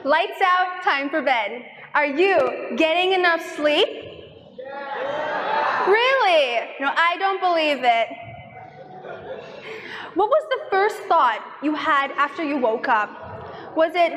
Lights out, time for bed. Are you getting enough sleep? Really? No, I don't believe it. What was the first thought you had after you woke up? Was it,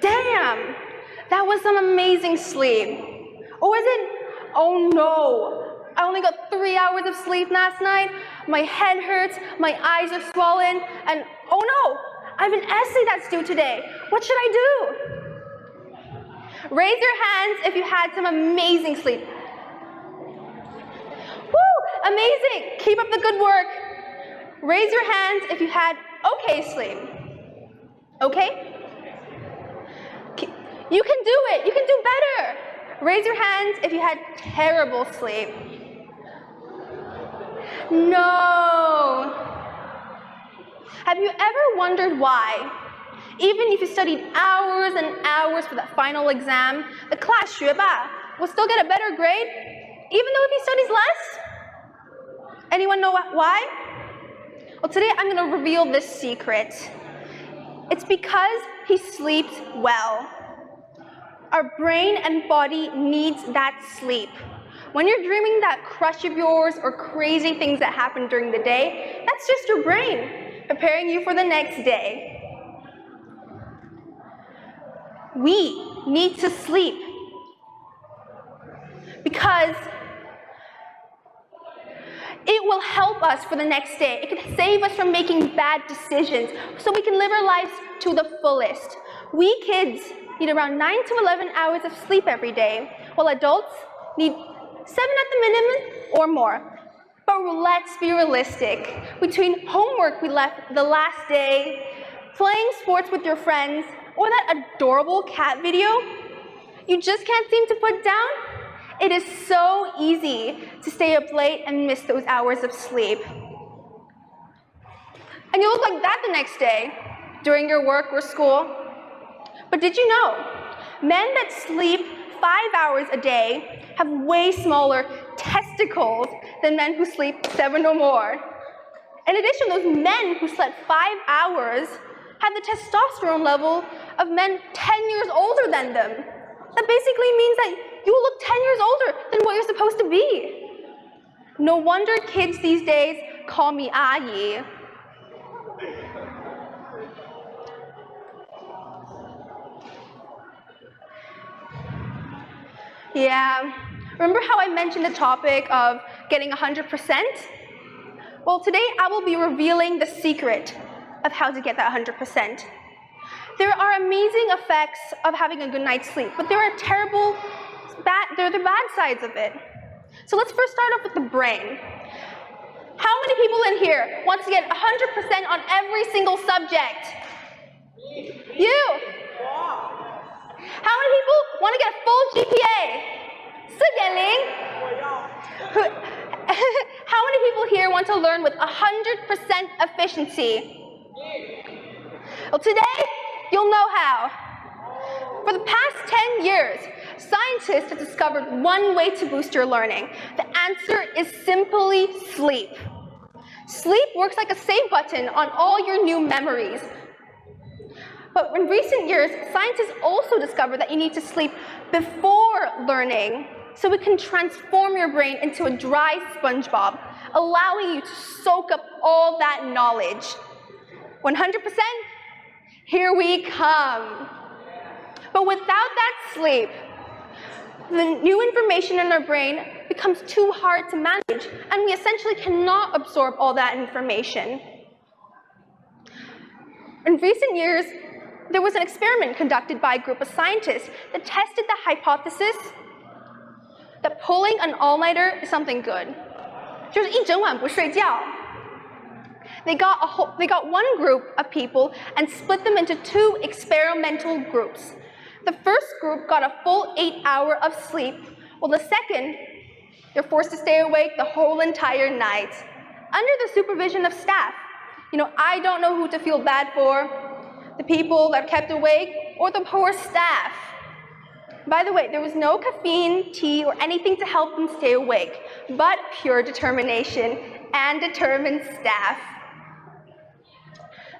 damn, that was some amazing sleep? Or was it, oh no, I only got 3 hours of sleep last night, my head hurts, my eyes are swollen, and oh no, I have an essay that's due today. What should I do? Raise your hands if you had some amazing sleep. Woo, amazing, keep up the good work. Raise your hands if you had okay sleep. Okay? You can do it, you can do better. Raise your hands if you had terrible sleep. No. Have you ever wondered why, even if you studied hours and hours for that final exam, the class 学霸 will still get a better grade, even though if he studies less? Anyone know why? Well, today I'm going to reveal this secret. It's because he sleeps well. Our brain and body needs that sleep. When you're dreaming that crush of yours or crazy things that happen during the day, that's just your brain preparing you for the next day. We need to sleep because it will help us for the next day. It can save us from making bad decisions so we can live our lives to the fullest. We kids need around 9 to 11 hours of sleep every day, while adults need 7 at the minimum or more. But let's be realistic. Between homework we left the last day, playing sports with your friends, or that adorable cat video you just can't seem to put down, it is so easy to stay up late and miss those hours of sleep. And you look like that the next day during your work or school. But did you know, men that sleep 5 hours a day have way smaller testicles than men who sleep 7 or more. In addition, those men who slept 5 hours have the testosterone level of men 10 years older than them. That basically means that you look 10 years older than what you're supposed to be. No wonder kids these days call me Ayi. Yeah, remember how I mentioned the topic of getting 100%? Well, today I will be revealing the secret of how to get that 100%. There are amazing effects of having a good night's sleep, but there are the bad sides of it. So let's first start off with the brain. How many people in here want to get 100% on every single subject? You! How many people want to get a full GPA? 4.0. How many people here want to learn with 100% efficiency? Well, today, you'll know how. For the past 10 years, scientists have discovered one way to boost your learning. The answer is simply sleep. Sleep works like a save button on all your new memories. But in recent years, scientists also discovered that you need to sleep before learning so it can transform your brain into a dry SpongeBob, allowing you to soak up all that knowledge. 100%? Here we come. But without that sleep, the new information in our brain becomes too hard to manage, and we essentially cannot absorb all that information. In recent years, there was an experiment conducted by a group of scientists that tested the hypothesis that pulling an all-nighter is something good. 就是一整晚不睡觉. They got one group of people and split them into 2 experimental groups. The first group got a full 8 hours of sleep, while the second, they're forced to stay awake the whole entire night, under the supervision of staff. You know, I don't know who to feel bad for, the people that kept awake, or the poor staff. By the way, there was no caffeine, tea, or anything to help them stay awake, but pure determination and determined staff.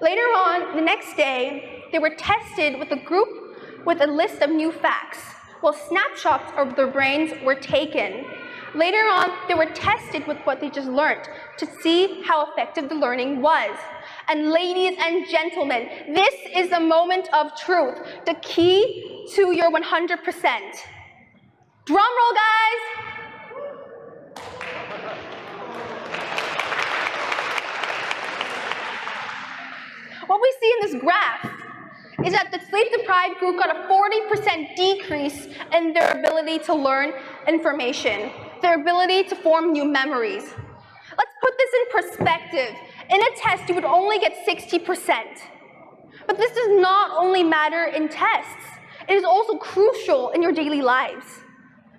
Later on, the next day, they were tested with a group with a list of new facts, while snapshots of their brains were taken. Later on, they were tested with what they just learned to see how effective the learning was. And ladies and gentlemen, this is the moment of truth, the key to your 100%. Drum roll, guys! What we see in this graph is that the sleep-deprived group got a 40% decrease in their ability to learn information, their ability to form new memories. Let's put this in perspective. In a test, you would only get 60%. But this does not only matter in tests, it is also crucial in your daily lives.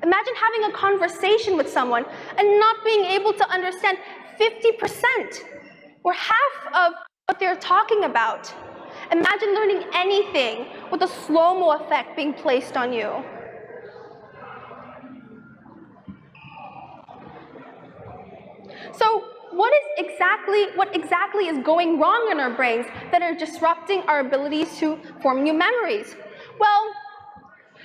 Imagine having a conversation with someone and not being able to understand 50% or half of what they're talking about. Imagine learning anything with a slow-mo effect being placed on you. So what exactly is going wrong in our brains that are disrupting our abilities to form new memories? Well,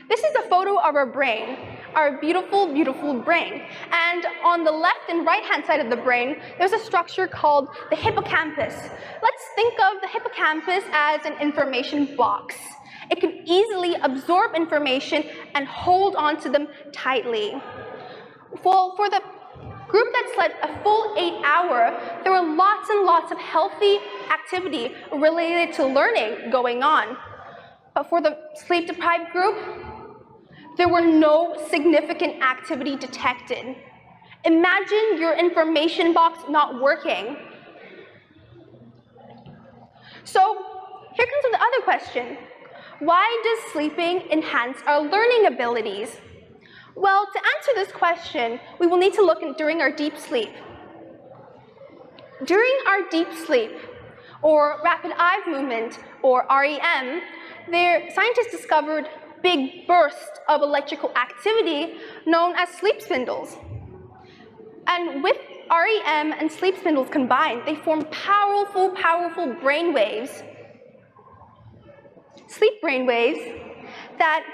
this is a photo of our brain, our beautiful, beautiful brain. And on the left and right-hand side of the brain, there's a structure called the hippocampus. Let's think of the hippocampus as an information box. It can easily absorb information and hold on to them tightly. Well, for the group that slept a full 8 hours, there were lots and lots of healthy activity related to learning going on. But for the sleep-deprived group, there were no significant activity detected. Imagine your information box not working. So here comes the other question. Why does sleeping enhance our learning abilities? Well, to answer this question, we will need to look during our deep sleep. During our deep sleep, or rapid eye movement, or REM, scientists discovered big bursts of electrical activity known as sleep spindles. And with REM and sleep spindles combined, they form powerful, powerful brain waves, sleep brain waves, that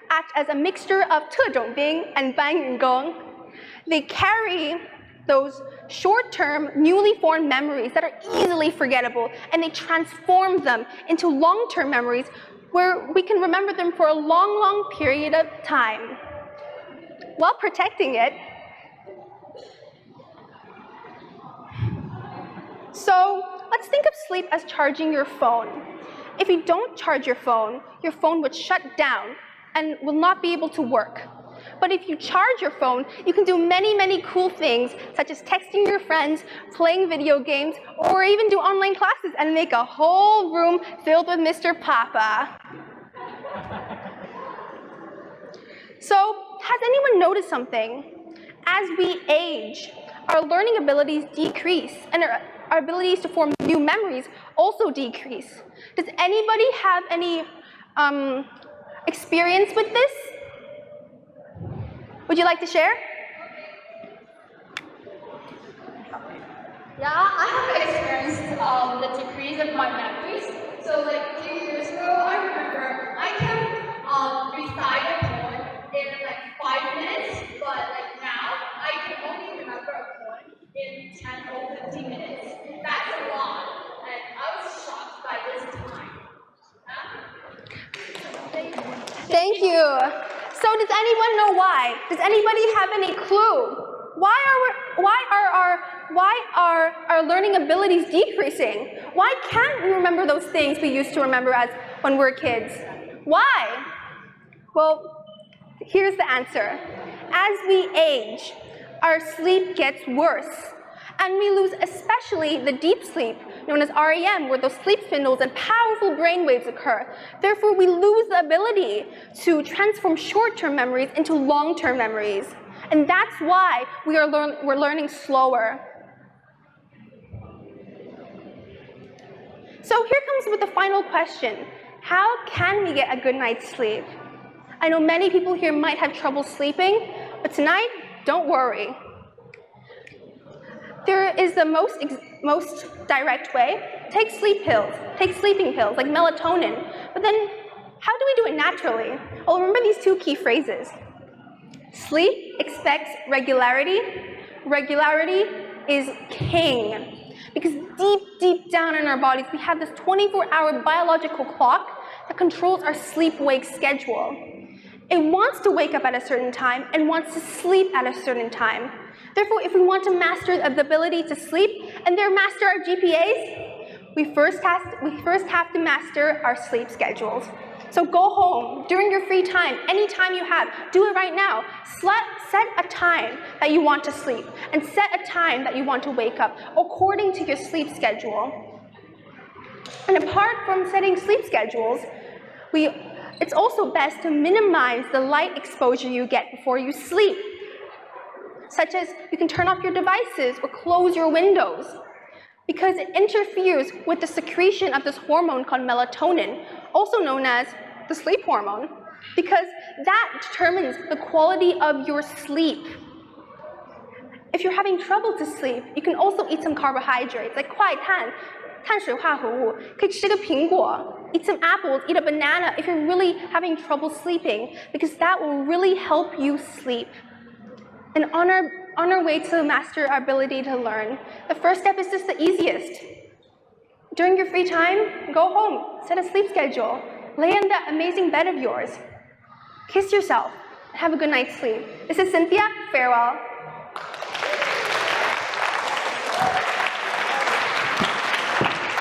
act as a mixture of 特种兵 and 搬运工. They carry those short-term, newly formed memories that are easily forgettable, and they transform them into long-term memories where we can remember them for a long, long period of time, while protecting it. So let's think of sleep as charging your phone. If you don't charge your phone would shut down and will not be able to work. But if you charge your phone, you can do many, many cool things, such as texting your friends, playing video games, or even do online classes and make a whole room filled with Mr. Papa. So, has anyone noticed something? As we age, our learning abilities decrease, and our abilities to form new memories also decrease. Does anybody have any experience with this? Would you like to share? Yeah, I have experienced the decrease of my memories. So like 2 years ago, I remember I can recite a poem in like 5 minutes, but like now I can only remember a poem in 10 or 15 minutes. That's a lot, and I was shocked by this time. Thank you. So does anyone know why? Does anybody have any clue? Why are our learning abilities decreasing? Why can't we remember those things we used to remember as when we were kids? Why? Well, here's the answer. As we age, our sleep gets worse, and we lose especially the deep sleep, known as REM, where those sleep spindles and powerful brain waves occur. Therefore, we lose the ability to transform short-term memories into long-term memories. And that's why we're learning slower. So here comes with the final question. How can we get a good night's sleep? I know many people here might have trouble sleeping, but tonight, don't worry. There is the most direct way. take sleep pills, take sleeping pills like melatonin. But then, how do we do it naturally? Well, remember these two key phrases. Sleep expects regularity. Regularity is king. Because deep down in our bodies, we have this 24-hour biological clock that controls our sleep-wake schedule. It wants to wake up at a certain time and wants to sleep at a certain time. Therefore, if we want to master the ability to sleep and then master our GPAs, we first have to master our sleep schedules. So go home during your free time, any time you have, do it right now. Set a time that you want to sleep and set a time that you want to wake up according to your sleep schedule. And apart from setting sleep schedules, it's also best to minimize the light exposure you get before you sleep, such as you can turn off your devices or close your windows, because it interferes with the secretion of this hormone called melatonin, also known as the sleep hormone, because that determines the quality of your sleep. If you're having trouble to sleep, you can also eat some carbohydrates, like 快碳, 碳水化合物, 可以吃个苹果, eat some apples, eat a banana if you're really having trouble sleeping, because that will really help you sleep. And on our way to master our ability to learn, the first step is just the easiest. During your free time, go home, set a sleep schedule, lay in that amazing bed of yours, kiss yourself, and have a good night's sleep. This is Cynthia, farewell.